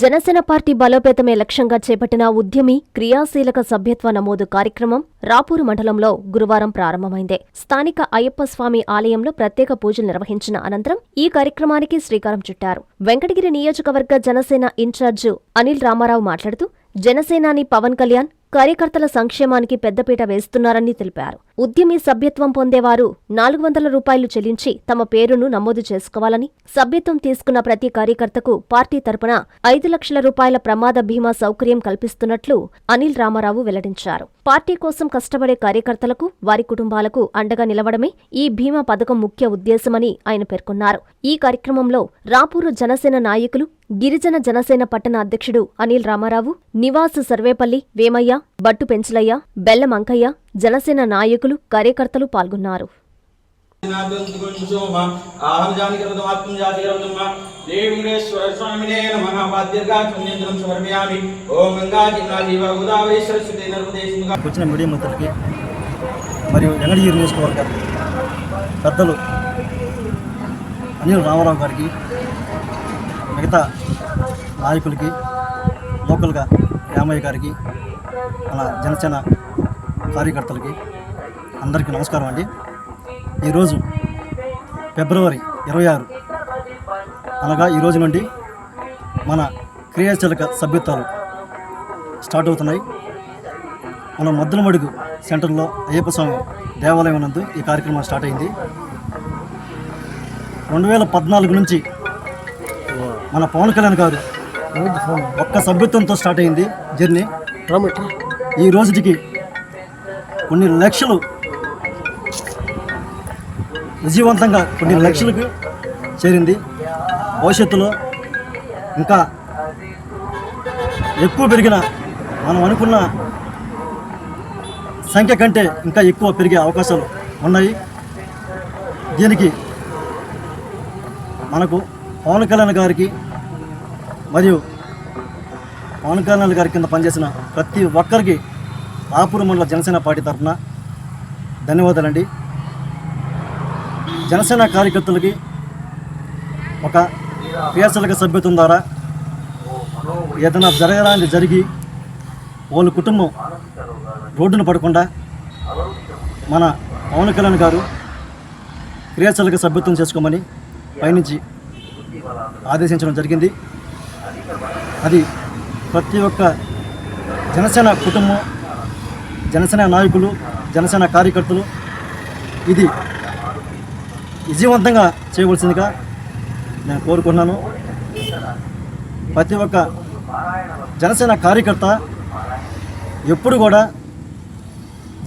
Janasena party బలోపేతమే లక్ష్యంగా చేపట్టిన ఉద్యమి క్రియాశీలక సభ్యత్వ నమోదు కార్యక్రమం రాపూరు మండలంలో గురువారం ప్రారంభమైంది. స్థానిక అయ్యప్ప స్వామి ఆలయంలో ప్రత్యేక పూజలు నిర్వహించిన అనంతరం ఈ కార్యక్రమానికి శ్రీకారం చుట్టారు. వెంకటగిరి నియోజకవర్గ జనసేన ఇన్ఛార్జి అనిల్ రామారావు మాట్లాడుతూ జనసేనాని పవన్ కళ్యాణ్ కార్యకర్తల సంక్షేమానికి పెద్దపీట వేస్తున్నారని తెలిపారు. ఉద్యమి సభ్యత్వం పొందేవారు 400 రూపాయలు చెల్లించి తమ పేరును నమోదు చేసుకోవాలని, సభ్యత్వం తీసుకున్న ప్రతి కార్యకర్తకు పార్టీ తరపున 5 లక్షల రూపాయల ప్రమాద బీమా సౌకర్యం కల్పిస్తున్నట్లు అనిల్ రామారావు వెల్లడించారు. పార్టీ కోసం కష్టపడే కార్యకర్తలకు, వారి కుటుంబాలకు అండగా నిలవడమే ఈ బీమా పథకం ముఖ్య ఉద్దేశమని ఆయన పేర్కొన్నారు. ఈ కార్యక్రమంలో రాపూరు జనసేన నాయకులు, గిరిజన జనసేన పట్టణ అధ్యక్షుడు అనిల్ రామారావు, నివాస్ సర్వేపల్లి, వేమయ్య, బట్టు పెంచలయ్య, బెల్లం అంకయ్య, జనసేన నాయకులు, కార్యకర్తలు పాల్గొన్నారు. వచ్చిన మీడియా మిత్రులకి మరియు వెంకటగిరి నియోజకవర్గ పెద్దలు అనిల్ రామారావు గారికి, మిగతా నాయకులకి, లోకల్గా రామయ్య గారికి, మన జనసేన కార్యకర్తలకి అందరికీ నమస్కారం అండి. ఈరోజు ఫిబ్రవరి 26 అనగా ఈరోజు నుండి మన క్రియాశీలక సభ్యత్వాలు స్టార్ట్ అవుతున్నాయి. మన మద్దులమడుగు సెంటర్లో అయ్యప్ప స్వామి దేవాలయం నందు ఈ కార్యక్రమం స్టార్ట్ అయింది. 2014 నుంచి మన పవన్ కళ్యాణ్ గారు ఒక్క సభ్యత్వంతో స్టార్ట్ అయింది జర్నీ. ఈ రోజుకి కొన్ని లక్షలు విజయవంతంగా కొన్ని లక్షలకు చేరింది. భవిష్యత్తులో ఇంకా ఎక్కువ పెరిగిన, మనం అనుకున్న సంఖ్య కంటే ఇంకా ఎక్కువ పెరిగే అవకాశాలు ఉన్నాయి. దీనికి మనకు పవన్ కళ్యాణ్ గారికి మరియు పవన్ కళ్యాణ్ గారి కింద పనిచేసిన ప్రతి ఒక్కరికి రాపూరు మండల జనసేన పార్టీ తరఫున ధన్యవాదాలండి. జనసేన కార్యకర్తలకి ఒక క్రియాశీలక సభ్యత్వం ద్వారా ఏదైనా జరగడానికి జరిగి వాళ్ళ కుటుంబం రోడ్డున పడకుండా మన పవన్ కళ్యాణ్ గారు క్రియాశీలక సభ్యత్వం చేసుకోమని పైనుంచి ఆదేశించడం జరిగింది. అది ప్రతి ఒక్క జనసేన కుటుంబం, జనసేన నాయకులు, జనసేన కార్యకర్తలు ఇది విజయవంతంగా చేయవలసిందిగా నేను కోరుకున్నాను. ప్రతి ఒక్క జనసేన కార్యకర్త ఎప్పుడు కూడా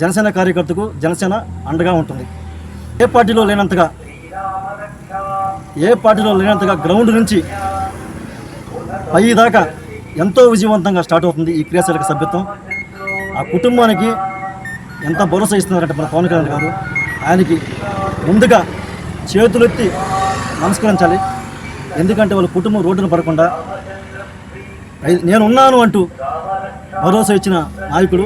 జనసేన కార్యకర్తకు జనసేన అండగా ఉంటుంది. ఏ పార్టీలో లేనంతగా గ్రౌండ్ నుంచి పై దాకా ఎంతో విజయవంతంగా స్టార్ట్ అవుతుంది ఈ క్రియాశీలక సభ్యత్వం. ఆ కుటుంబానికి ఎంత భరోసా ఇస్తున్నారంటే మన పవన్ కళ్యాణ్ గారు, ఆయనకి ముందుగా చేతులెత్తి నమస్కరించాలి. ఎందుకంటే వాళ్ళ కుటుంబం రోడ్డున పడకుండా నేనున్నాను అంటూ భరోసా ఇచ్చిన నాయకుడు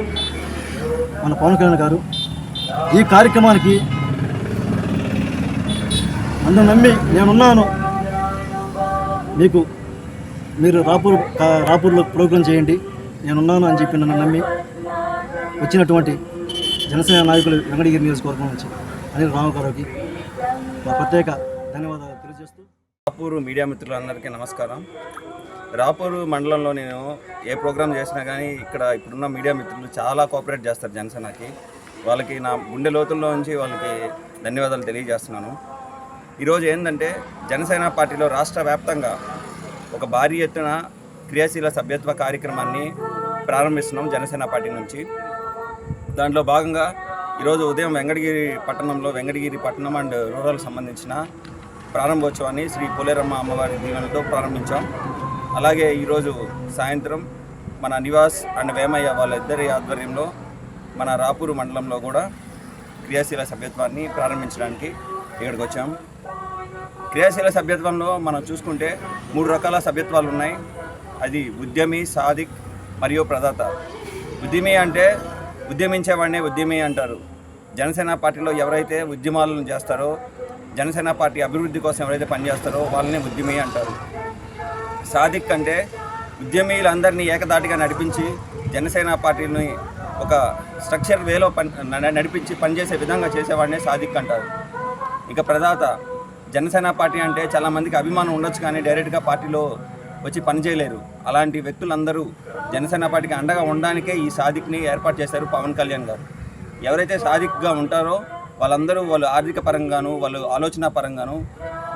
మన పవన్ కళ్యాణ్ గారు. ఈ కార్యక్రమానికి నన్ను నమ్మి నేనున్నాను, మీరు రాపూర్లో ప్రోగ్రాం చేయండి, నేనున్నాను అని చెప్పి నన్ను నమ్మి వచ్చినటువంటి జనసేన నాయకులు వెంకటగిరి నియోజకవర్గం నుంచి అనిల్ రామారావు గారికి మా ప్రత్యేక ధన్యవాదాలు తెలియజేస్తూ. రాపూరు మీడియా మిత్రులందరికీ నమస్కారం. రాపూరు మండలంలో నేను ఏ ప్రోగ్రాం చేసినా కానీ ఇప్పుడున్న మీడియా మిత్రులు చాలా కోఆపరేట్ చేస్తారు జనసేనకి. వాళ్ళకి నా గుండె లోతుల్లో నుంచి వాళ్ళకి ధన్యవాదాలు తెలియజేస్తున్నాను. ఈరోజు ఏంటంటే జనసేన పార్టీలో రాష్ట్ర వ్యాప్తంగా ఒక భారీ ఎత్తున క్రియాశీల సభ్యత్వ కార్యక్రమాన్ని ప్రారంభిస్తున్నాం జనసేన పార్టీ నుంచి. దాంట్లో భాగంగా ఈరోజు ఉదయం వెంకటగిరి పట్టణం అండ్ రూరల్ సంబంధించిన ప్రారంభోత్సవాన్ని శ్రీ పోలేరమ్మ అమ్మవారి దీవెనలతో ప్రారంభించాం. అలాగే ఈరోజు సాయంత్రం మన నివాస్ అండ్ వేమయ్య వాళ్ళిద్దరి ఆధ్వర్యంలో మన రాపూరు మండలంలో కూడా క్రియాశీల సభ్యత్వాన్ని ప్రారంభించడానికి ఇక్కడికి వచ్చాం. క్రియాశీల సభ్యత్వంలో మనం చూసుకుంటే 3 రకాల సభ్యత్వాలు ఉన్నాయి. అది ఉద్యమి, సాధిక్ మరియు ప్రదాత. ఉద్యమి అంటే ఉద్యమించేవాడినే ఉద్యమి అంటారు. జనసేన పార్టీలో ఎవరైతే ఉద్యమాలను చేస్తారో, జనసేన పార్టీ అభివృద్ధి కోసం ఎవరైతే పనిచేస్తారో వాళ్ళని ఉద్యమి అంటారు. సాధిక్ అంటే ఉద్యమీయులందరినీ ఏకదాటిగా నడిపించి జనసేన పార్టీని ఒక స్ట్రక్చర్ వేలో నడిపించి పనిచేసే విధంగా చేసేవాడినే సాదిక్ అంటారు. ఇక ప్రదాత జనసేన పార్టీ అంటే చాలామందికి అభిమానం ఉండొచ్చు, కానీ డైరెక్ట్గా పార్టీలో వచ్చి పనిచేయలేరు. అలాంటి వ్యక్తులందరూ జనసేన పార్టీకి అండగా ఉండడానికే ఈ సాదిక్ని ఏర్పాటు చేశారు పవన్ కళ్యాణ్ గారు. ఎవరైతే సాదిక్గా ఉంటారో వాళ్ళందరూ వాళ్ళు ఆర్థిక పరంగాను, వాళ్ళు ఆలోచన పరంగాను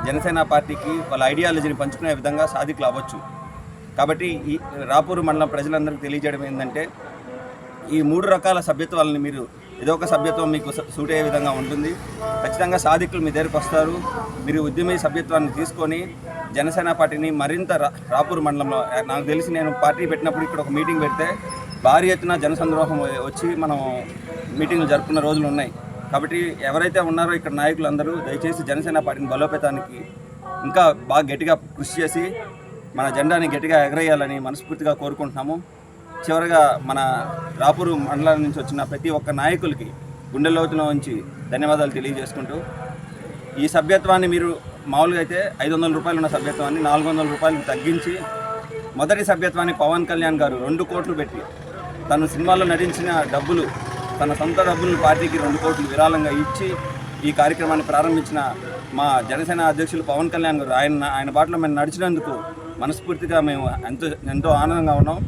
జనసేన పార్టీకి వాళ్ళ ఐడియాలజీని పంచుకునే విధంగా సాదిక్లు అవ్వచ్చు. కాబట్టి ఈ రాపూరు మండలం ప్రజలందరికీ తెలియజేయడం ఏంటంటే, ఈ 3 రకాల సభ్యత్వాలని మీరు ఏదో ఒక సభ్యత్వం మీకు సూట్ అయ్యే విధంగా ఉంటుంది. ఖచ్చితంగా సాదికులు మీ దగ్గరికి వస్తారు. మీరు ఉద్యమీ సభ్యత్వాన్ని తీసుకొని జనసేన పార్టీని మరింత రాపూరు మండలంలో, నాకు తెలిసి నేను పార్టీ పెట్టినప్పుడు ఇక్కడ ఒక మీటింగ్ పెడితే భారీ ఎత్తున జనసంద్రోహం వచ్చి మనం మీటింగ్లు జరుపుకున్న రోజులు ఉన్నాయి. కాబట్టి ఎవరైతే ఉన్నారో ఇక్కడ నాయకులందరూ దయచేసి జనసేన పార్టీని బలోపేతానికి ఇంకా బాగా గట్టిగా కృషి చేసి మన జెండాని గట్టిగా ఎగరేయాలని మనస్ఫూర్తిగా కోరుకుంటున్నాము. చివరగా మన రాపూరు మండలం నుంచి వచ్చిన ప్రతి ఒక్క నాయకులకి గుండె లోతులో ఉంచి ధన్యవాదాలు తెలియజేసుకుంటూ, ఈ సభ్యత్వాన్ని మీరు మామూలుగా అయితే 500 రూపాయలు ఉన్న సభ్యత్వాన్ని 400 రూపాయలకు తగ్గించి, మొదటి సభ్యత్వాన్ని పవన్ కళ్యాణ్ గారు 2 కోట్లు పెట్టి తను సినిమాలో నటించిన డబ్బులు, తన సొంత డబ్బులను పార్టీకి 2 కోట్లు విరాళంగా ఇచ్చి ఈ కార్యక్రమాన్ని ప్రారంభించిన మా జనసేన అధ్యక్షులు పవన్ కళ్యాణ్ గారు, ఆయన బాటలో మేము నడిచినందుకు మనస్ఫూర్తిగా మేము ఎంతో ఆనందంగా ఉన్నాం.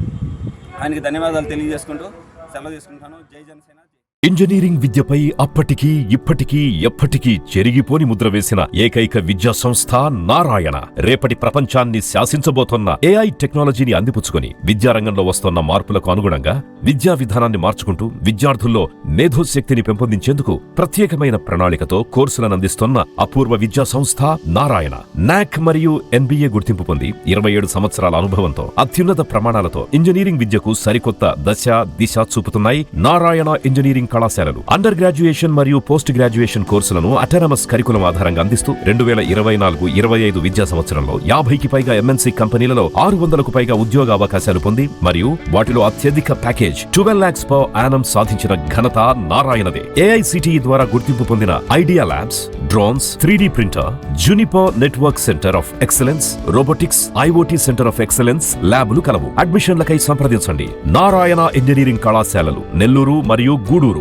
ఆయనకి ధన్యవాదాలు తెలియజేసుకుంటూ సెలవు తీసుకుంటాను. జై జనసేన. ఇంజనీరింగ్ విద్యపై అప్పటికీ ఇప్పటికీ ఎప్పటికీ చెరిగిపోని ముద్ర వేసిన ఏకైక విద్యా సంస్థ నారాయణ. రేపటి ప్రపంచాన్ని శాసించబోతోన్న AI టెక్నాలజీని అందిపుచ్చుకొని విద్యారంగంలో వస్తోన్న మార్పులకు అనుగుణంగా విద్యా విధానాన్ని మార్చుకుంటూ విద్యార్థుల్లో మేధోశక్తిని పెంపొందించేందుకు ప్రత్యేకమైన ప్రణాళికతో కోర్సులను అందిస్తోన్న అపూర్వ విద్యా సంస్థ నారాయణ. NAC మరియు NBA గుర్తింపు పొంది 27 సంవత్సరాల అనుభవంతో అత్యున్నత ప్రమాణాలతో ఇంజనీరింగ్ విద్యకు సరికొత్త దశ దిశ చూపుతున్నాయి నారాయణ ఇంజనీరింగ్ కళాశాలలు. అండర్ గ్రాడ్యుయేషన్ మరియు పోస్ట్ గ్రాడ్యుయేషన్ కోర్సులను అటానమస్ కరికులం ఆధారంగా అందిస్తూ 2024-25 విద్యా సంవత్సరంలో 50కి పైగా MNC కంపెనీలలో 600కు పైగా ఉద్యోగ అవకాశాలు పొంది మరియు వాటిలో అత్యధిక ప్యాకేజ్ 12 lakhs per annum సాధించిన ఘనత నారాయణదే. AICTE ద్వారా గుర్తింపు పొందిన idea labs, drones, 3D printer, Juniper network centre of excellence, robotics, IoT centre of excellence ల్యాబులు కలవు. అడ్మిషన్లకై సంప్రదించండి. నారాయణ ఇంజనీరింగ్ కళాశాలలు నెల్లూరు మరియు గూడూరు.